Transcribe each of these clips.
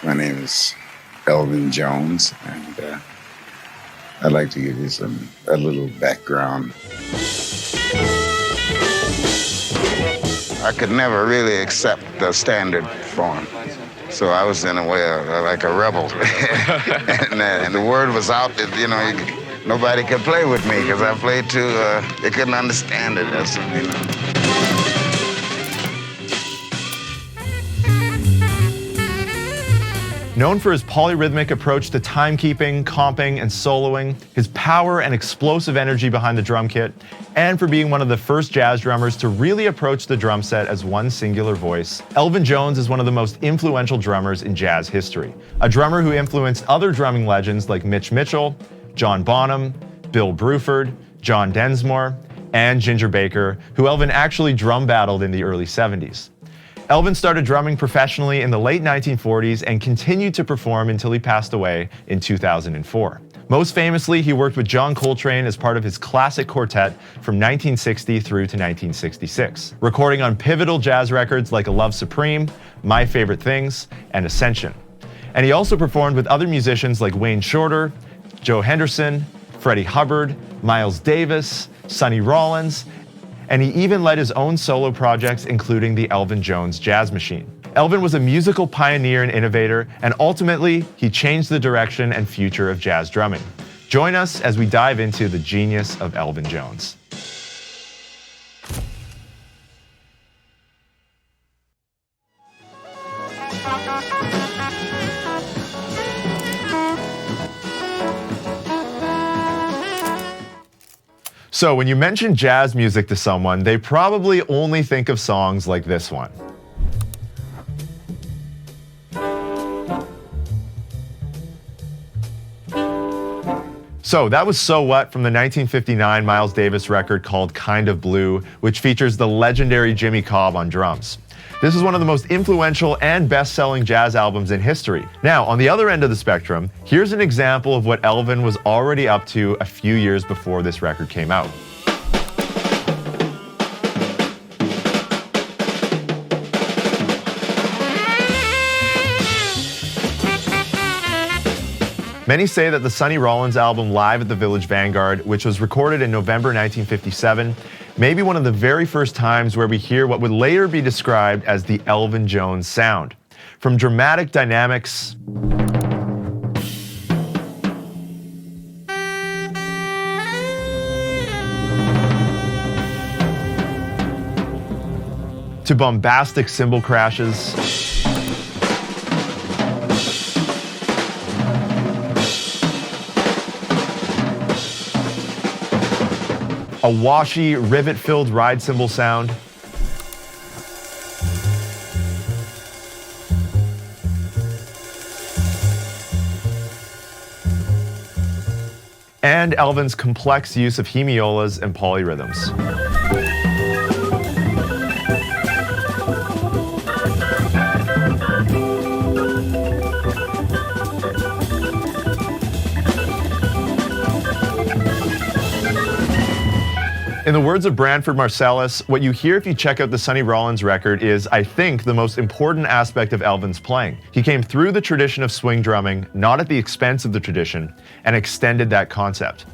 My name is Elvin Jones, and I'd like to give you a little background. I could never really accept the standard form, so I was in a way like a rebel. and the word was out that nobody could play with me because I played too. They couldn't understand it. Known for his polyrhythmic approach to timekeeping, comping, and soloing, his power and explosive energy behind the drum kit, and for being one of the first jazz drummers to really approach the drum set as one singular voice, Elvin Jones is one of the most influential drummers in jazz history. A drummer who influenced other drumming legends like Mitch Mitchell, John Bonham, Bill Bruford, John Densmore, and Ginger Baker, who Elvin actually drum battled in the early 70s. Elvin started drumming professionally in the late 1940s and continued to perform until he passed away in 2004. Most famously, he worked with John Coltrane as part of his classic quartet from 1960 through to 1966, recording on pivotal jazz records like A Love Supreme, My Favorite Things, and Ascension. And he also performed with other musicians like Wayne Shorter, Joe Henderson, Freddie Hubbard, Miles Davis, Sonny Rollins, and he even led his own solo projects, including the Elvin Jones Jazz Machine. Elvin was a musical pioneer and innovator, and ultimately, he changed the direction and future of jazz drumming. Join us as we dive into the genius of Elvin Jones. So when you mention jazz music to someone, they probably only think of songs like this one. So that was So What from the 1959 Miles Davis record called Kind of Blue, which features the legendary Jimmy Cobb on drums. This is one of the most influential and best-selling jazz albums in history. Now, on the other end of the spectrum, here's an example of what Elvin was already up to a few years before this record came out. Many say that the Sonny Rollins album Live at the Village Vanguard, which was recorded in November 1957, may be one of the very first times where we hear what would later be described as the Elvin Jones sound. From dramatic dynamics to bombastic cymbal crashes, a washy, rivet-filled ride cymbal sound, and Elvin's complex use of hemiolas and polyrhythms. In the words of Branford Marsalis, what you hear if you check out the Sonny Rollins record is, I think, the most important aspect of Elvin's playing. He came through the tradition of swing drumming, not at the expense of the tradition, and extended that concept.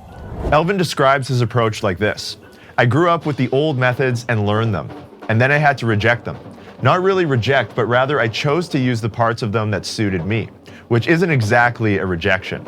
Elvin describes his approach like this: I grew up with the old methods and learned them, and then I had to reject them. Not really reject, but rather I chose to use the parts of them that suited me, which isn't exactly a rejection.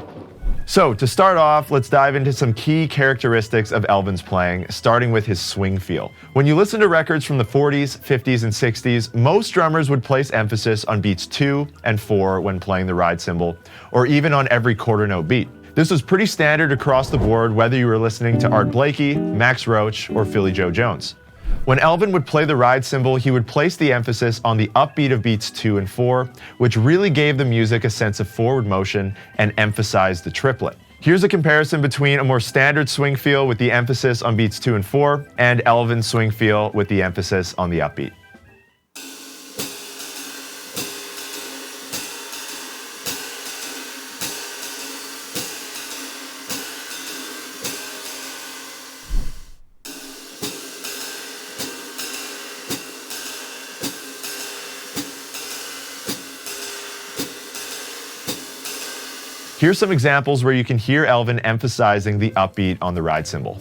So, to start off, let's dive into some key characteristics of Elvin's playing, starting with his swing feel. When you listen to records from the 40s, 50s, and 60s, most drummers would place emphasis on beats 2 and 4 when playing the ride cymbal, or even on every quarter note beat. This was pretty standard across the board, whether you were listening to Art Blakey, Max Roach, or Philly Joe Jones. When Elvin would play the ride cymbal, he would place the emphasis on the upbeat of beats 2 and 4, which really gave the music a sense of forward motion and emphasized the triplet. Here's a comparison between a more standard swing feel with the emphasis on beats 2 and 4 and Elvin's swing feel with the emphasis on the upbeat. Here's some examples where you can hear Elvin emphasizing the upbeat on the ride cymbal.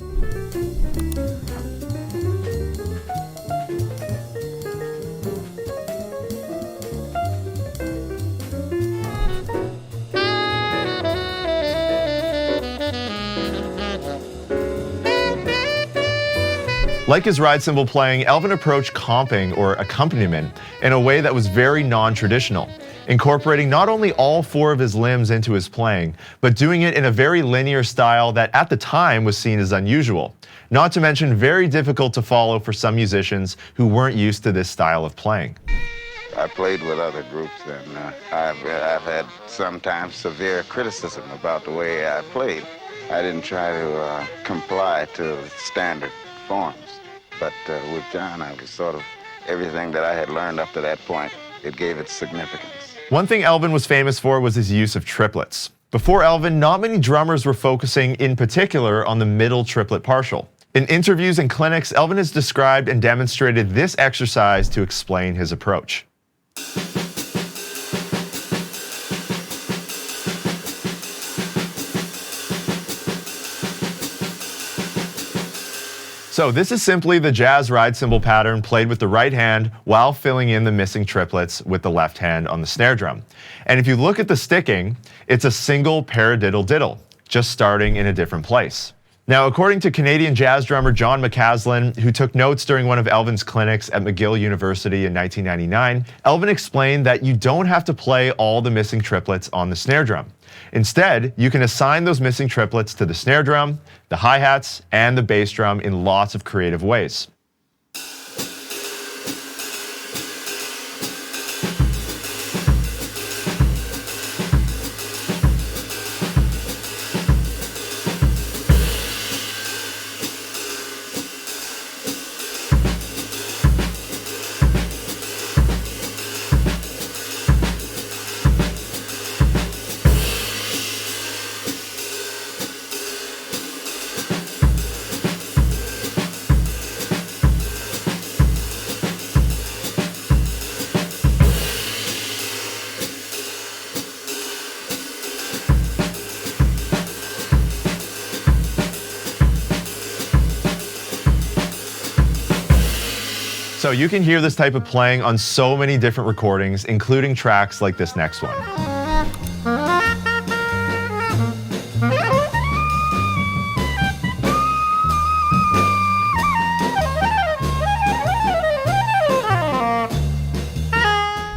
Like his ride cymbal playing, Elvin approached comping or accompaniment in a way that was very non-traditional, incorporating not only all 4 of his limbs into his playing, but doing it in a very linear style that at the time was seen as unusual, not to mention very difficult to follow for some musicians who weren't used to this style of playing. I played with other groups, and I've had sometimes severe criticism about the way I played. I didn't try to comply to standard forms. But with John, I was sort of everything that I had learned up to that point, it gave it significance. One thing Elvin was famous for was his use of triplets. Before Elvin, not many drummers were focusing in particular on the middle triplet partial. In interviews and clinics, Elvin has described and demonstrated this exercise to explain his approach. So this is simply the jazz ride cymbal pattern played with the right hand while filling in the missing triplets with the left hand on the snare drum. And if you look at the sticking, it's a single paradiddle diddle, just starting in a different place. Now, according to Canadian jazz drummer John McCaslin, who took notes during one of Elvin's clinics at McGill University in 1999, Elvin explained that you don't have to play all the missing triplets on the snare drum. Instead, you can assign those missing triplets to the snare drum, the hi-hats, and the bass drum in lots of creative ways. So you can hear this type of playing on so many different recordings, including tracks like this next one.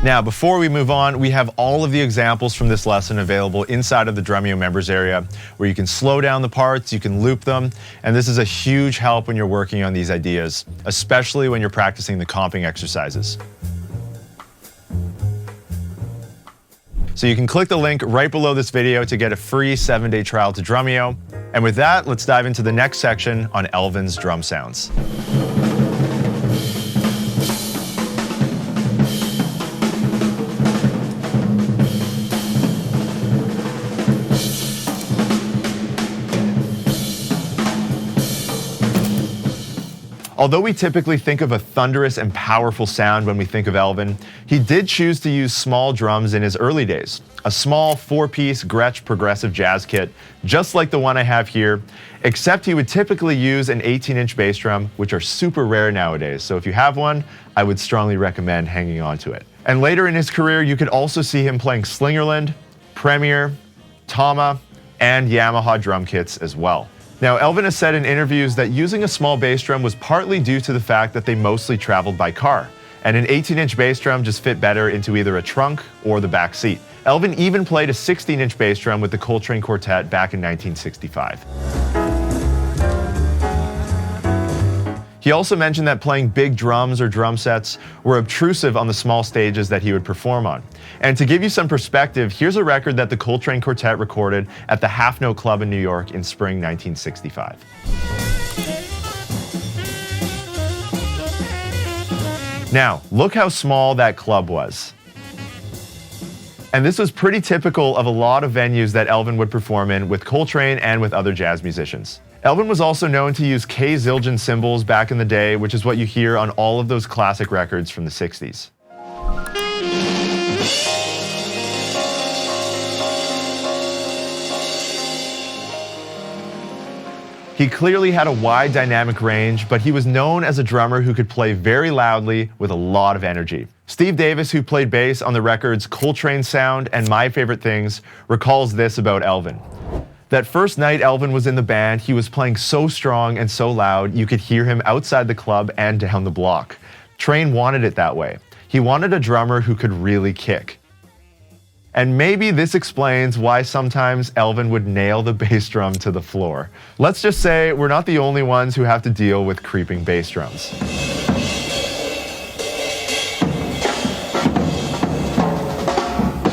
Now, before we move on, we have all of the examples from this lesson available inside of the Drumeo members area, where you can slow down the parts, you can loop them, and this is a huge help when you're working on these ideas, especially when you're practicing the comping exercises. So you can click the link right below this video to get a free 7-day trial to Drumeo. And with that, let's dive into the next section on Elvin's drum sounds. Although we typically think of a thunderous and powerful sound when we think of Elvin, he did choose to use small drums in his early days. A small 4-piece Gretsch progressive jazz kit, just like the one I have here, except he would typically use an 18-inch bass drum, which are super rare nowadays. So if you have one, I would strongly recommend hanging on to it. And later in his career, you could also see him playing Slingerland, Premier, Tama, and Yamaha drum kits as well. Now, Elvin has said in interviews that using a small bass drum was partly due to the fact that they mostly traveled by car, and an 18-inch bass drum just fit better into either a trunk or the back seat. Elvin even played a 16-inch bass drum with the Coltrane Quartet back in 1965. He also mentioned that playing big drums or drum sets were obtrusive on the small stages that he would perform on. And to give you some perspective, here's a record that the Coltrane Quartet recorded at the Half Note Club in New York in spring 1965. Now, look how small that club was. And this was pretty typical of a lot of venues that Elvin would perform in with Coltrane and with other jazz musicians. Elvin was also known to use K Zildjian cymbals back in the day, which is what you hear on all of those classic records from the 60s. He clearly had a wide dynamic range, but he was known as a drummer who could play very loudly with a lot of energy. Steve Davis, who played bass on the records Coltrane Sound and My Favorite Things, recalls this about Elvin. That first night Elvin was in the band, he was playing so strong and so loud you could hear him outside the club and down the block. Train wanted it that way. He wanted a drummer who could really kick. And maybe this explains why sometimes Elvin would nail the bass drum to the floor. Let's just say we're not the only ones who have to deal with creeping bass drums.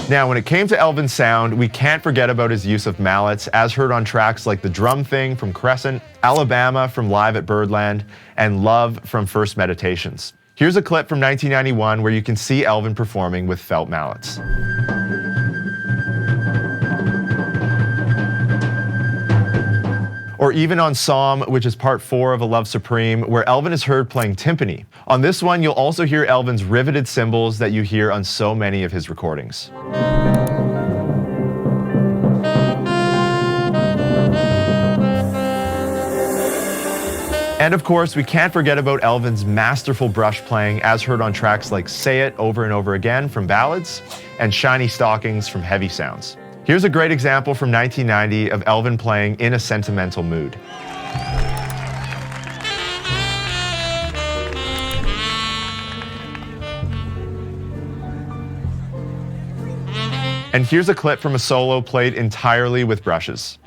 Now, when it came to Elvin's sound, we can't forget about his use of mallets, as heard on tracks like The Drum Thing from Crescent, Alabama from Live at Birdland, and Love from First Meditations. Here's a clip from 1991 where you can see Elvin performing with felt mallets. Or even on Psalm, which is part 4 of A Love Supreme, where Elvin is heard playing timpani. On this one, you'll also hear Elvin's riveted cymbals that you hear on so many of his recordings. And of course, we can't forget about Elvin's masterful brush playing, as heard on tracks like Say It Over and Over Again from Ballads and Shiny Stockings from Heavy Sounds. Here's a great example from 1990 of Elvin playing In a Sentimental Mood. And here's a clip from a solo played entirely with brushes.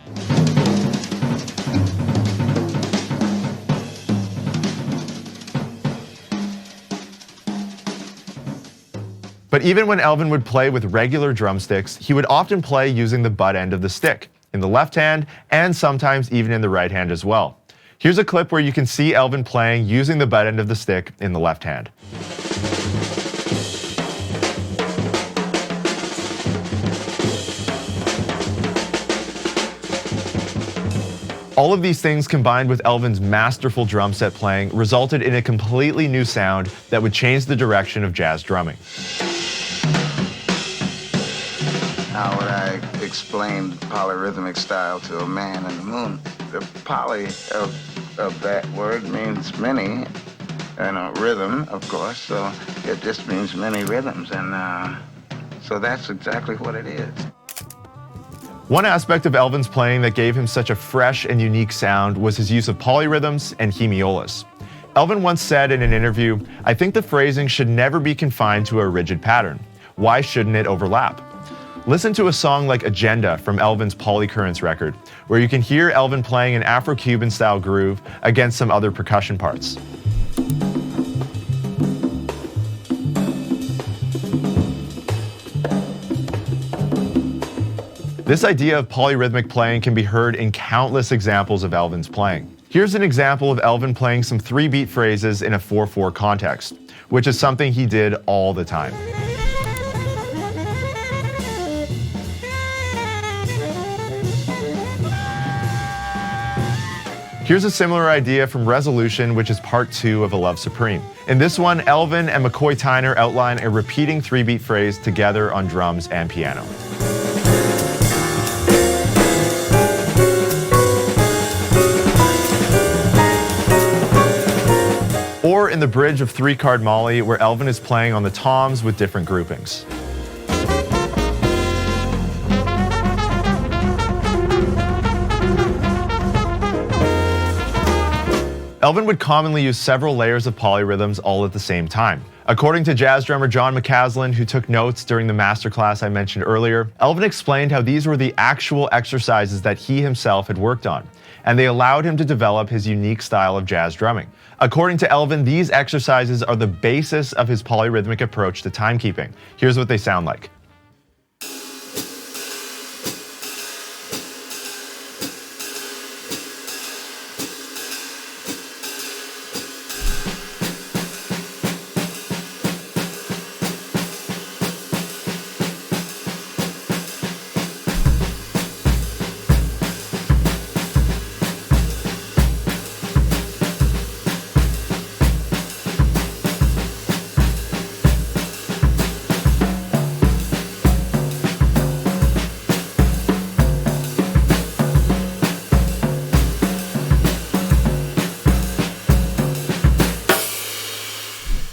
But even when Elvin would play with regular drumsticks, he would often play using the butt end of the stick, in the left hand and sometimes even in the right hand as well. Here's a clip where you can see Elvin playing using the butt end of the stick in the left hand. All of these things combined with Elvin's masterful drum set playing resulted in a completely new sound that would change the direction of jazz drumming. How would I explain polyrhythmic style to a man in the moon? The poly of that word means many, and rhythm, of course, so it just means many rhythms, and so that's exactly what it is. One aspect of Elvin's playing that gave him such a fresh and unique sound was his use of polyrhythms and hemiolas. Elvin once said in an interview, "I think the phrasing should never be confined to a rigid pattern. Why shouldn't it overlap?" Listen to a song like Agenda from Elvin's Polycurrents record, where you can hear Elvin playing an Afro-Cuban style groove against some other percussion parts. This idea of polyrhythmic playing can be heard in countless examples of Elvin's playing. Here's an example of Elvin playing some 3-beat phrases in a 4/4 context, which is something he did all the time. Here's a similar idea from Resolution, which is part 2 of A Love Supreme. In this one, Elvin and McCoy Tyner outline a repeating 3-beat phrase together on drums and piano. Or in the bridge of 3-Card Molly, where Elvin is playing on the toms with different groupings. Elvin would commonly use several layers of polyrhythms all at the same time. According to jazz drummer John McCaslin, who took notes during the masterclass I mentioned earlier, Elvin explained how these were the actual exercises that he himself had worked on, and they allowed him to develop his unique style of jazz drumming. According to Elvin, these exercises are the basis of his polyrhythmic approach to timekeeping. Here's what they sound like.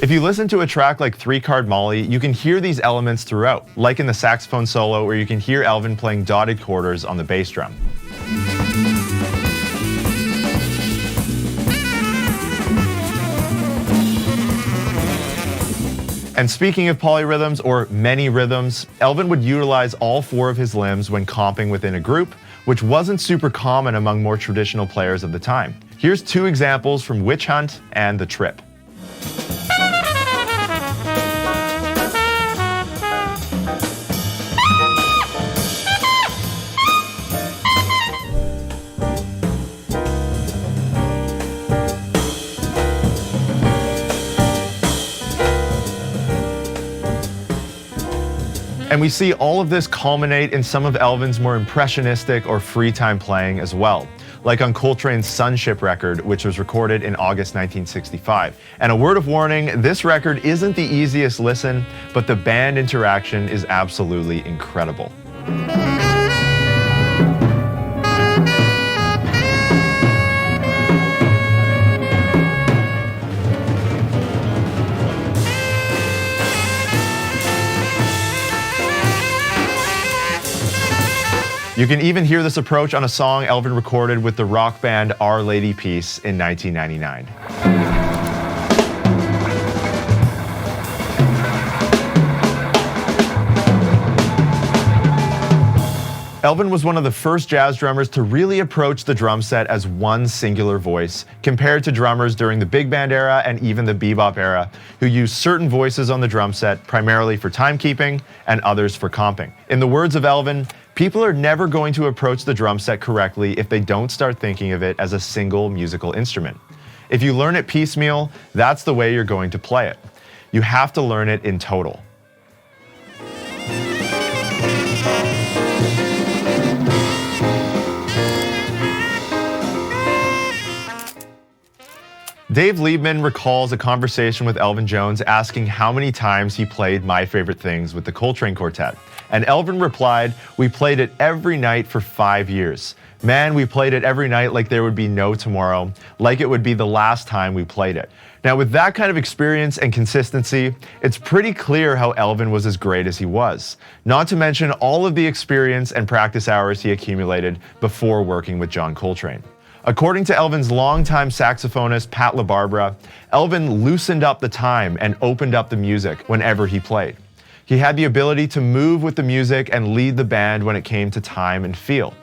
If you listen to a track like 3-Card Molly, you can hear these elements throughout, like in the saxophone solo where you can hear Elvin playing dotted quarters on the bass drum. And speaking of polyrhythms, or many rhythms, Elvin would utilize all 4 of his limbs when comping within a group, which wasn't super common among more traditional players of the time. Here's 2 examples from Witch Hunt and The Trip. And we see all of this culminate in some of Elvin's more impressionistic or free time playing as well, like on Coltrane's Sunship record, which was recorded in August 1965. And a word of warning, this record isn't the easiest listen, but the band interaction is absolutely incredible. You can even hear this approach on a song Elvin recorded with the rock band Our Lady Peace in 1999. Elvin was one of the first jazz drummers to really approach the drum set as one singular voice, compared to drummers during the big band era and even the bebop era, who used certain voices on the drum set primarily for timekeeping and others for comping. In the words of Elvin, people are never going to approach the drum set correctly if they don't start thinking of it as a single musical instrument. If you learn it piecemeal, that's the way you're going to play it. You have to learn it in total. Dave Liebman recalls a conversation with Elvin Jones asking how many times he played My Favorite Things with the Coltrane Quartet. And Elvin replied, "We played it every night for 5 years. Man, we played it every night like there would be no tomorrow, like it would be the last time we played it." Now, with that kind of experience and consistency, it's pretty clear how Elvin was as great as he was. Not to mention all of the experience and practice hours he accumulated before working with John Coltrane. According to Elvin's longtime saxophonist Pat LaBarbera, Elvin loosened up the time and opened up the music whenever he played. He had the ability to move with the music and lead the band when it came to time and feel.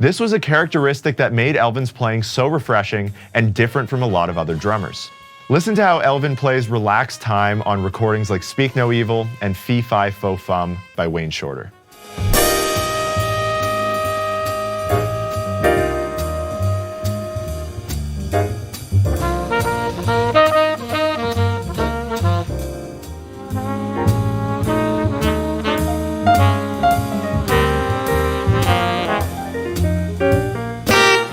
This was a characteristic that made Elvin's playing so refreshing and different from a lot of other drummers. Listen to how Elvin plays relaxed time on recordings like Speak No Evil and Fee Fi Fo Fum by Wayne Shorter.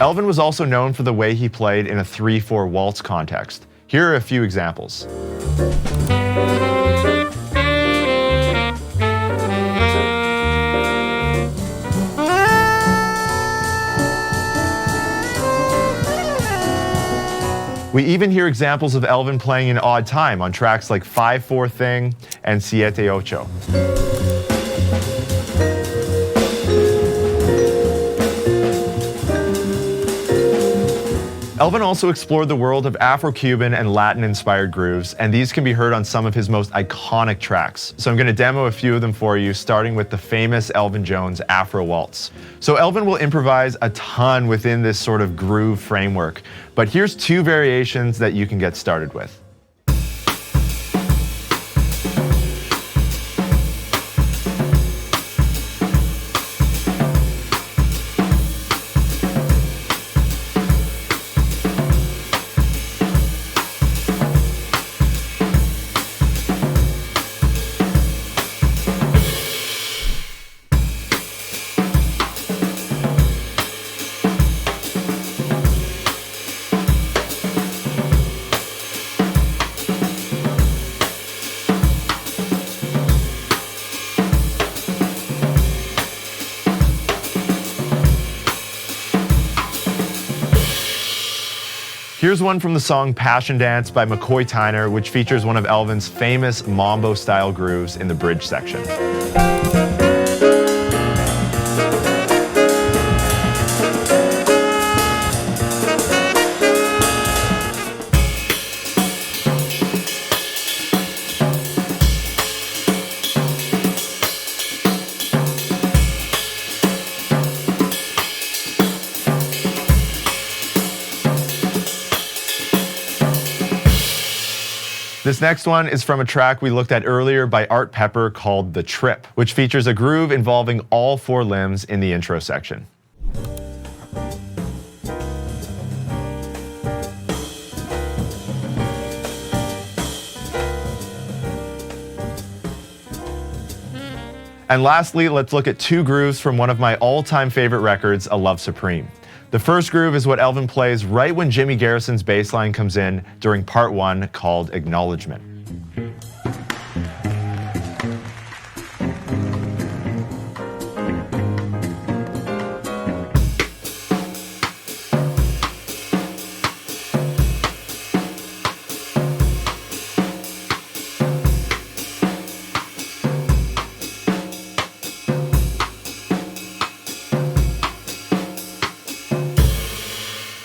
Elvin was also known for the way he played in a 3/4 waltz context. Here are a few examples. We even hear examples of Elvin playing in odd time on tracks like 5/4 Thing and Siete Ocho. Elvin also explored the world of Afro-Cuban and Latin-inspired grooves, and these can be heard on some of his most iconic tracks. So I'm going to demo a few of them for you, starting with the famous Elvin Jones Afro Waltz. So Elvin will improvise a ton within this sort of groove framework, but here's 2 variations that you can get started with. Here's one from the song Passion Dance by McCoy Tyner, which features one of Elvin's famous mambo-style grooves in the bridge section. This next one is from a track we looked at earlier by Art Pepper called The Trip, which features a groove involving all 4 limbs in the intro section. And lastly, let's look at 2 grooves from one of my all-time favorite records, A Love Supreme. The first groove is what Elvin plays right when Jimmy Garrison's bass line comes in during part 1, called Acknowledgement.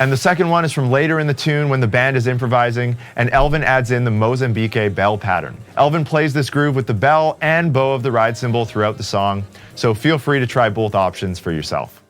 And the second one is from later in the tune when the band is improvising and Elvin adds in the Mozambique bell pattern. Elvin plays this groove with the bell and bow of the ride cymbal throughout the song, so feel free to try both options for yourself.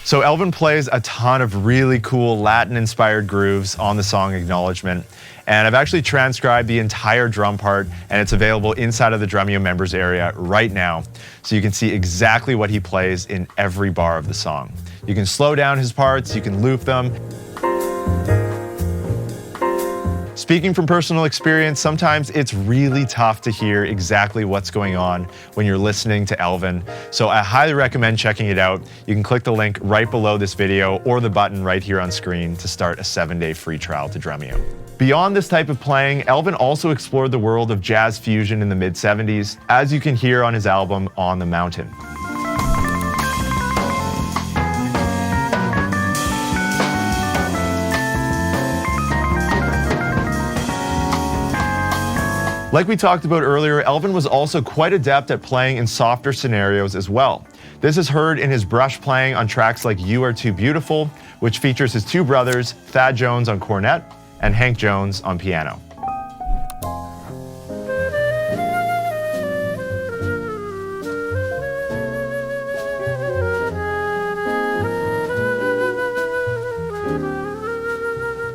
So Elvin plays a ton of really cool Latin-inspired grooves on the song Acknowledgement, and I've actually transcribed the entire drum part, and it's available inside of the Drumeo members area right now, so you can see exactly what he plays in every bar of the song. You can slow down his parts, you can loop them. Speaking from personal experience, sometimes it's really tough to hear exactly what's going on when you're listening to Elvin, so I highly recommend checking it out. You can click the link right below this video or the button right here on screen to start a 7-day free trial to Drumeo. Beyond this type of playing, Elvin also explored the world of jazz fusion in the mid-70s, as you can hear on his album On the Mountain. Like we talked about earlier, Elvin was also quite adept at playing in softer scenarios as well. This is heard in his brush playing on tracks like You Are Too Beautiful, which features his 2 brothers, Thad Jones on cornet and Hank Jones on piano.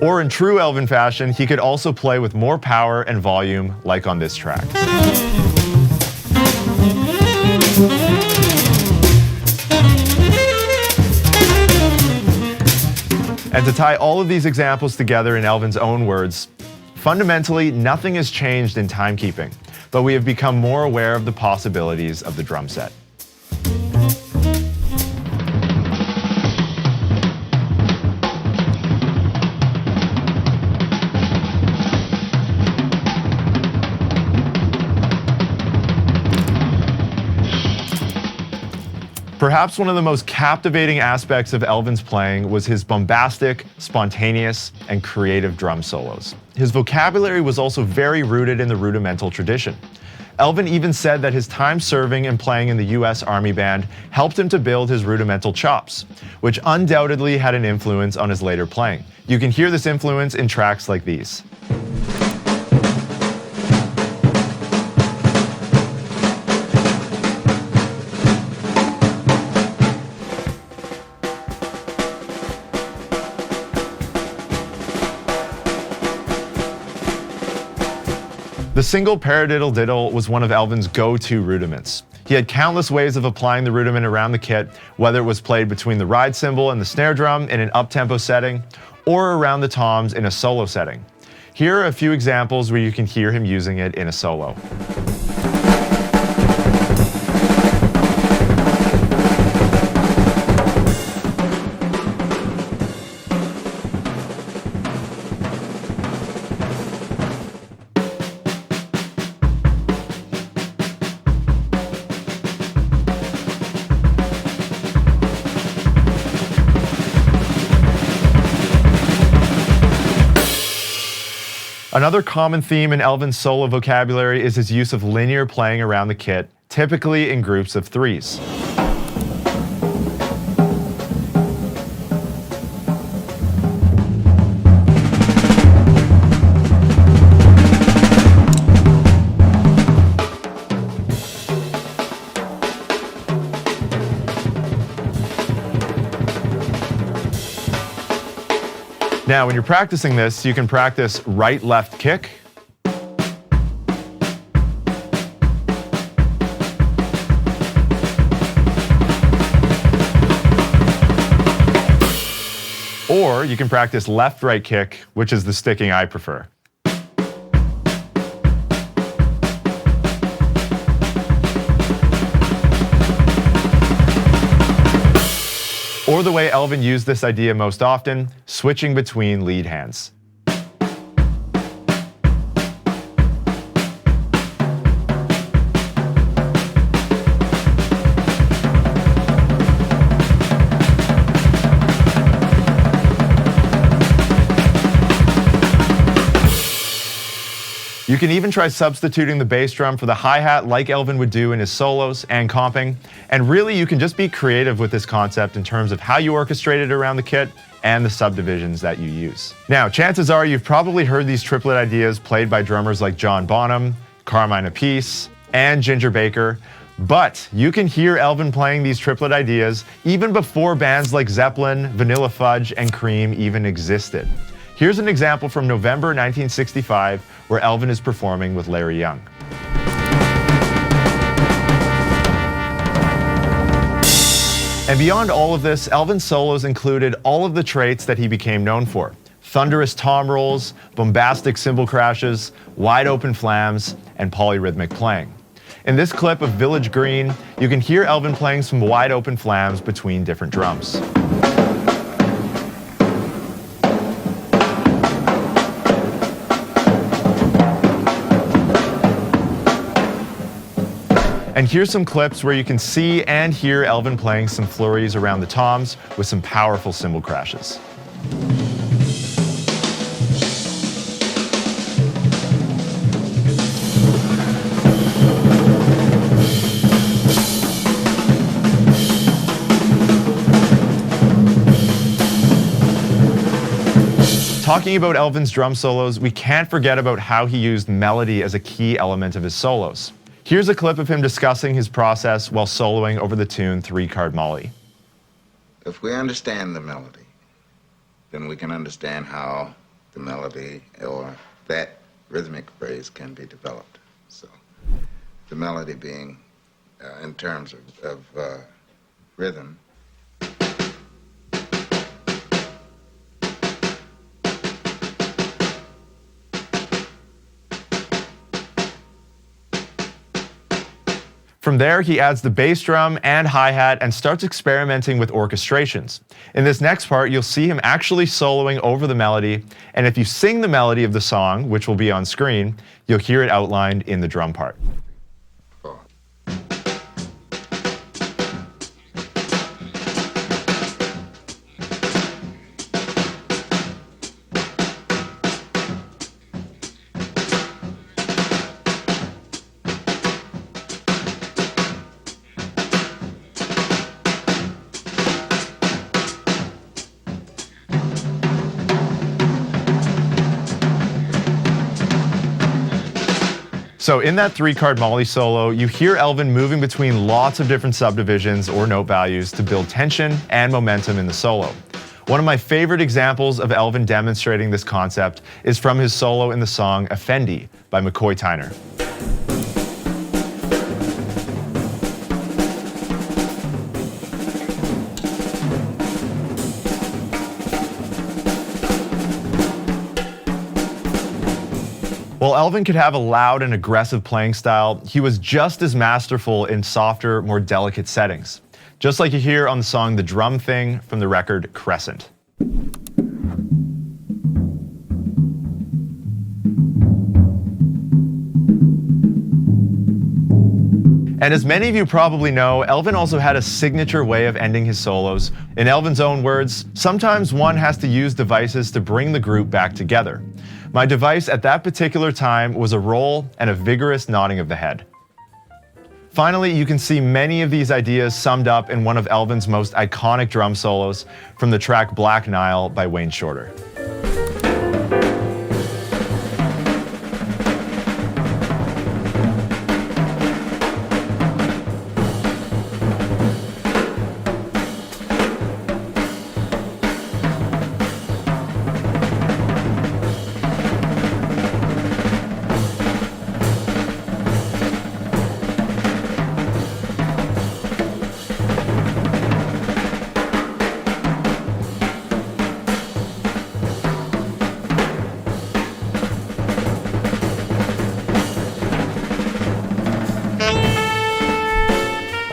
Or in true Elvin fashion, he could also play with more power and volume, like on this track. And to tie all of these examples together in Elvin's own words, fundamentally, nothing has changed in timekeeping, but we have become more aware of the possibilities of the drum set. Perhaps one of the most captivating aspects of Elvin's playing was his bombastic, spontaneous, and creative drum solos. His vocabulary was also very rooted in the rudimental tradition. Elvin even said that his time serving and playing in the US Army Band helped him to build his rudimental chops, which undoubtedly had an influence on his later playing. You can hear this influence in tracks like these. The single paradiddle diddle was one of Elvin's go-to rudiments. He had countless ways of applying the rudiment around the kit, whether it was played between the ride cymbal and the snare drum in an up-tempo setting, or around the toms in a solo setting. Here are a few examples where you can hear him using it in a solo. Another common theme in Elvin's solo vocabulary is his use of linear playing around the kit, typically in groups of threes. Now, when you're practicing this, you can practice right-left kick, or you can practice left-right kick, which is the sticking I prefer. Or the way Elvin used this idea most often, switching between lead hands. You can even try substituting the bass drum for the hi-hat like Elvin would do in his solos and comping. And really, you can just be creative with this concept in terms of how you orchestrate it around the kit and the subdivisions that you use. Now, chances are you've probably heard these triplet ideas played by drummers like John Bonham, Carmine Appice, and Ginger Baker. But you can hear Elvin playing these triplet ideas even before bands like Zeppelin, Vanilla Fudge, and Cream even existed. Here's an example from November 1965 where Elvin is performing with Larry Young. And beyond all of this, Elvin's solos included all of the traits that he became known for: thunderous tom rolls, bombastic cymbal crashes, wide open flams, and polyrhythmic playing. In this clip of Village Green, you can hear Elvin playing some wide open flams between different drums. And here's some clips where you can see and hear Elvin playing some flurries around the toms with some powerful cymbal crashes. Talking about Elvin's drum solos, we can't forget about how he used melody as a key element of his solos. Here's a clip of him discussing his process while soloing over the tune 3-Card Molly. If we understand the melody, then we can understand how the melody or that rhythmic phrase can be developed. So the melody being, in terms of rhythm, From there, he adds the bass drum and hi-hat and starts experimenting with orchestrations. In this next part, you'll see him actually soloing over the melody, and if you sing the melody of the song, which will be on screen, you'll hear it outlined in the drum part. So in that 3-Card Molly solo, you hear Elvin moving between lots of different subdivisions or note values to build tension and momentum in the solo. One of my favorite examples of Elvin demonstrating this concept is from his solo in the song Effendi by McCoy Tyner. While Elvin could have a loud and aggressive playing style, he was just as masterful in softer, more delicate settings. Just like you hear on the song The Drum Thing from the record Crescent. And as many of you probably know, Elvin also had a signature way of ending his solos. In Elvin's own words, sometimes one has to use devices to bring the group back together. My device at that particular time was a roll and a vigorous nodding of the head. Finally, you can see many of these ideas summed up in one of Elvin's most iconic drum solos from the track Black Nile by Wayne Shorter.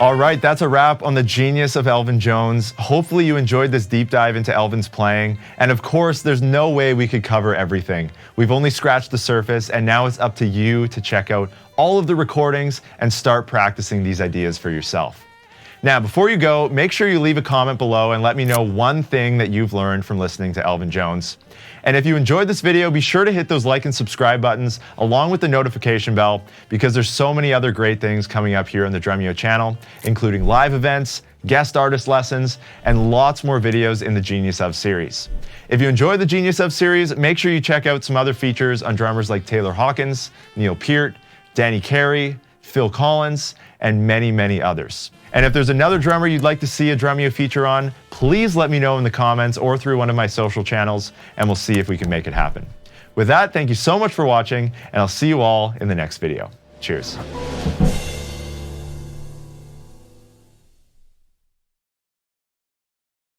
All right, that's a wrap on the genius of Elvin Jones. Hopefully you enjoyed this deep dive into Elvin's playing. And of course, there's no way we could cover everything. We've only scratched the surface, and now it's up to you to check out all of the recordings and start practicing these ideas for yourself. Now, before you go, make sure you leave a comment below and let me know one thing that you've learned from listening to Elvin Jones. And if you enjoyed this video, be sure to hit those like and subscribe buttons along with the notification bell, because there's so many other great things coming up here on the Drumeo channel, including live events, guest artist lessons, and lots more videos in the Genius Of series. If you enjoyed the Genius Of series, make sure you check out some other features on drummers like Taylor Hawkins, Neil Peart, Danny Carey, Phil Collins, and many, many others. And if there's another drummer you'd like to see a Drumeo feature on, please let me know in the comments or through one of my social channels, and we'll see if we can make it happen. With that, thank you so much for watching, and I'll see you all in the next video. Cheers.